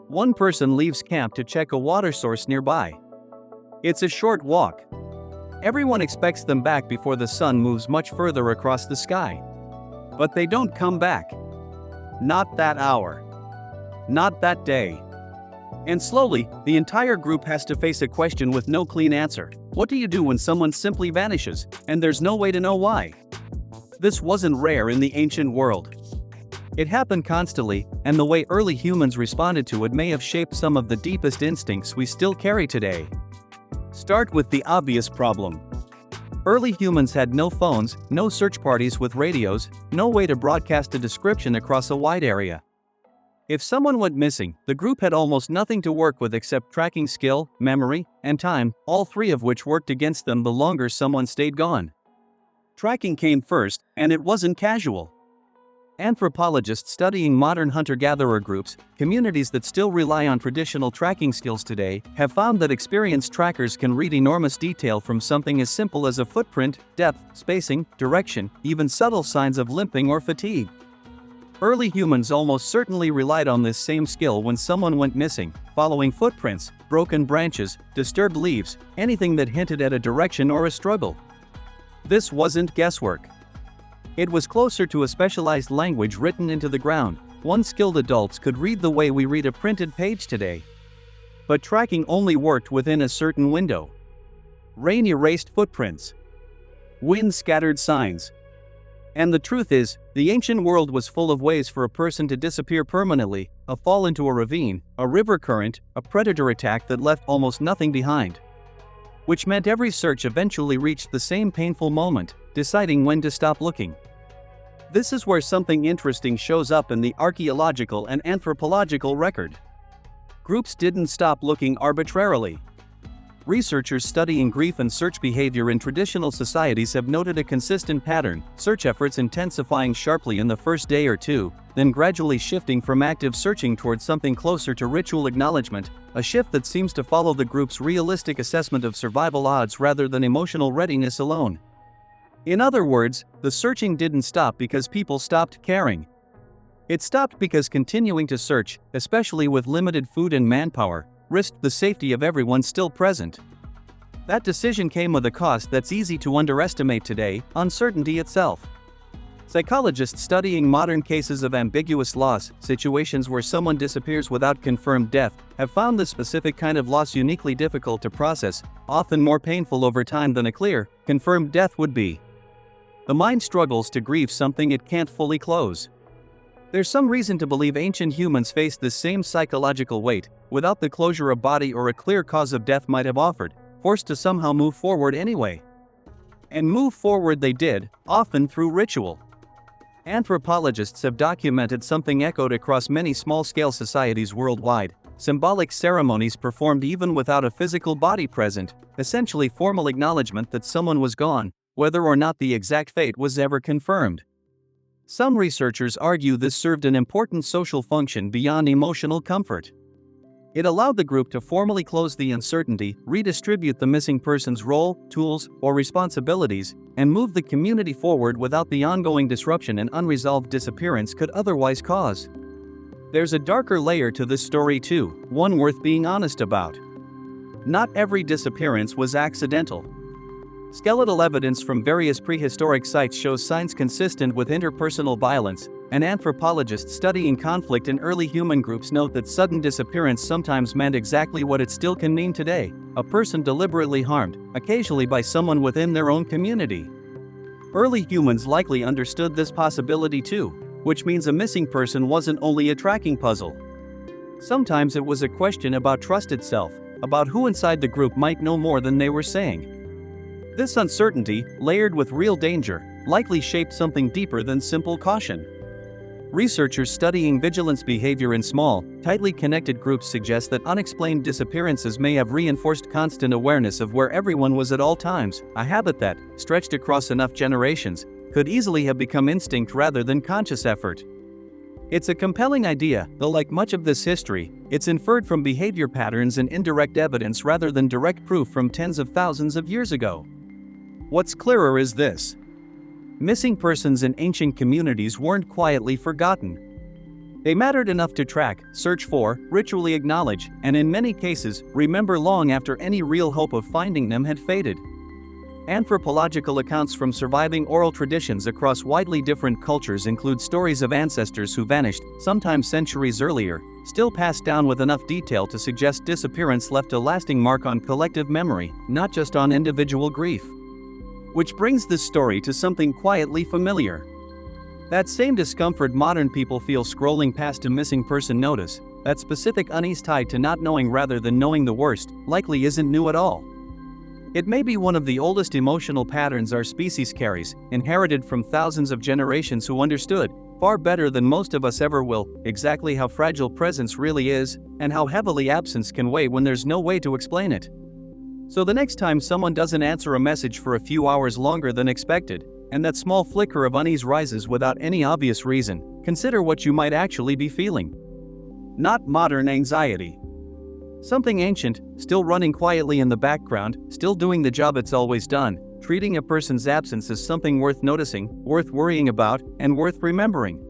One person leaves camp to check a water source nearby. It's a short walk. Everyone expects them back before the sun moves much further across the sky. But they don't come back. Not that hour. Not that day. And slowly, the entire group has to face a question with no clean answer. What do you do when someone simply vanishes, and there's no way to know why? This wasn't rare in the ancient world. It happened constantly, and the way early humans responded to it may have shaped some of the deepest instincts we still carry today. Start with the obvious problem. Early humans had no phones, no search parties with radios, no way to broadcast a description across a wide area. If someone went missing, the group had almost nothing to work with except tracking skill, memory, and time, all three of which worked against them the longer someone stayed gone. Tracking came first, and it wasn't casual. Anthropologists studying modern hunter-gatherer groups, communities that still rely on traditional tracking skills today, have found that experienced trackers can read enormous detail from something as simple as a footprint, depth, spacing, direction, even subtle signs of limping or fatigue. Early humans almost certainly relied on this same skill when someone went missing, following footprints, broken branches, disturbed leaves, anything that hinted at a direction or a struggle. This wasn't guesswork. It was closer to a specialized language written into the ground. Unskilled adults could read the way we read a printed page today. But tracking only worked within a certain window. Rain erased footprints. Wind scattered signs. And the truth is, the ancient world was full of ways for a person to disappear permanently: a fall into a ravine, a river current, a predator attack that left almost nothing behind. Which meant every search eventually reached the same painful moment, deciding when to stop looking. This is where something interesting shows up in the archaeological and anthropological record. Groups didn't stop looking arbitrarily. Researchers studying grief and search behavior in traditional societies have noted a consistent pattern: search efforts intensifying sharply in the first day or two, then gradually shifting from active searching towards something closer to ritual acknowledgement, a shift that seems to follow the group's realistic assessment of survival odds rather than emotional readiness alone. In other words, the searching didn't stop because people stopped caring. It stopped because continuing to search, especially with limited food and manpower, risked the safety of everyone still present. That decision came with a cost that's easy to underestimate today: uncertainty itself. Psychologists studying modern cases of ambiguous loss, situations where someone disappears without confirmed death, have found this specific kind of loss uniquely difficult to process, often more painful over time than a clear, confirmed death would be. The mind struggles to grieve something it can't fully close. There's some reason to believe ancient humans faced this same psychological weight, without the closure a body or a clear cause of death might have offered, forced to somehow move forward anyway. And move forward they did, often through ritual. Anthropologists have documented something echoed across many small-scale societies worldwide: symbolic ceremonies performed even without a physical body present, essentially formal acknowledgement that someone was gone, whether or not the exact fate was ever confirmed. Some researchers argue this served an important social function beyond emotional comfort. It allowed the group to formally close the uncertainty, redistribute the missing person's role, tools, or responsibilities, and move the community forward without the ongoing disruption an unresolved disappearance could otherwise cause. There's a darker layer to this story too, one worth being honest about. Not every disappearance was accidental. Skeletal evidence from various prehistoric sites shows signs consistent with interpersonal violence, and anthropologists studying conflict in early human groups note that sudden disappearance sometimes meant exactly what it still can mean today: a person deliberately harmed, occasionally by someone within their own community. Early humans likely understood this possibility too, which means a missing person wasn't only a tracking puzzle. Sometimes it was a question about trust itself, about who inside the group might know more than they were saying. This uncertainty, layered with real danger, likely shaped something deeper than simple caution. Researchers studying vigilance behavior in small, tightly connected groups suggest that unexplained disappearances may have reinforced constant awareness of where everyone was at all times, a habit that, stretched across enough generations, could easily have become instinct rather than conscious effort. It's a compelling idea, though like much of this history, it's inferred from behavior patterns and indirect evidence rather than direct proof from tens of thousands of years ago. What's clearer is this: missing persons in ancient communities weren't quietly forgotten. They mattered enough to track, search for, ritually acknowledge, and in many cases, remember long after any real hope of finding them had faded. Anthropological accounts from surviving oral traditions across widely different cultures include stories of ancestors who vanished, sometimes centuries earlier, still passed down with enough detail to suggest disappearance left a lasting mark on collective memory, not just on individual grief. Which brings this story to something quietly familiar. That same discomfort modern people feel scrolling past a missing person notice, that specific unease tied to not knowing rather than knowing the worst, likely isn't new at all. It may be one of the oldest emotional patterns our species carries, inherited from thousands of generations who understood, far better than most of us ever will, exactly how fragile presence really is, and how heavily absence can weigh when there's no way to explain it. So the next time someone doesn't answer a message for a few hours longer than expected, and that small flicker of unease rises without any obvious reason, consider what you might actually be feeling. Not modern anxiety. Something ancient, still running quietly in the background, still doing the job it's always done, treating a person's absence as something worth noticing, worth worrying about, and worth remembering.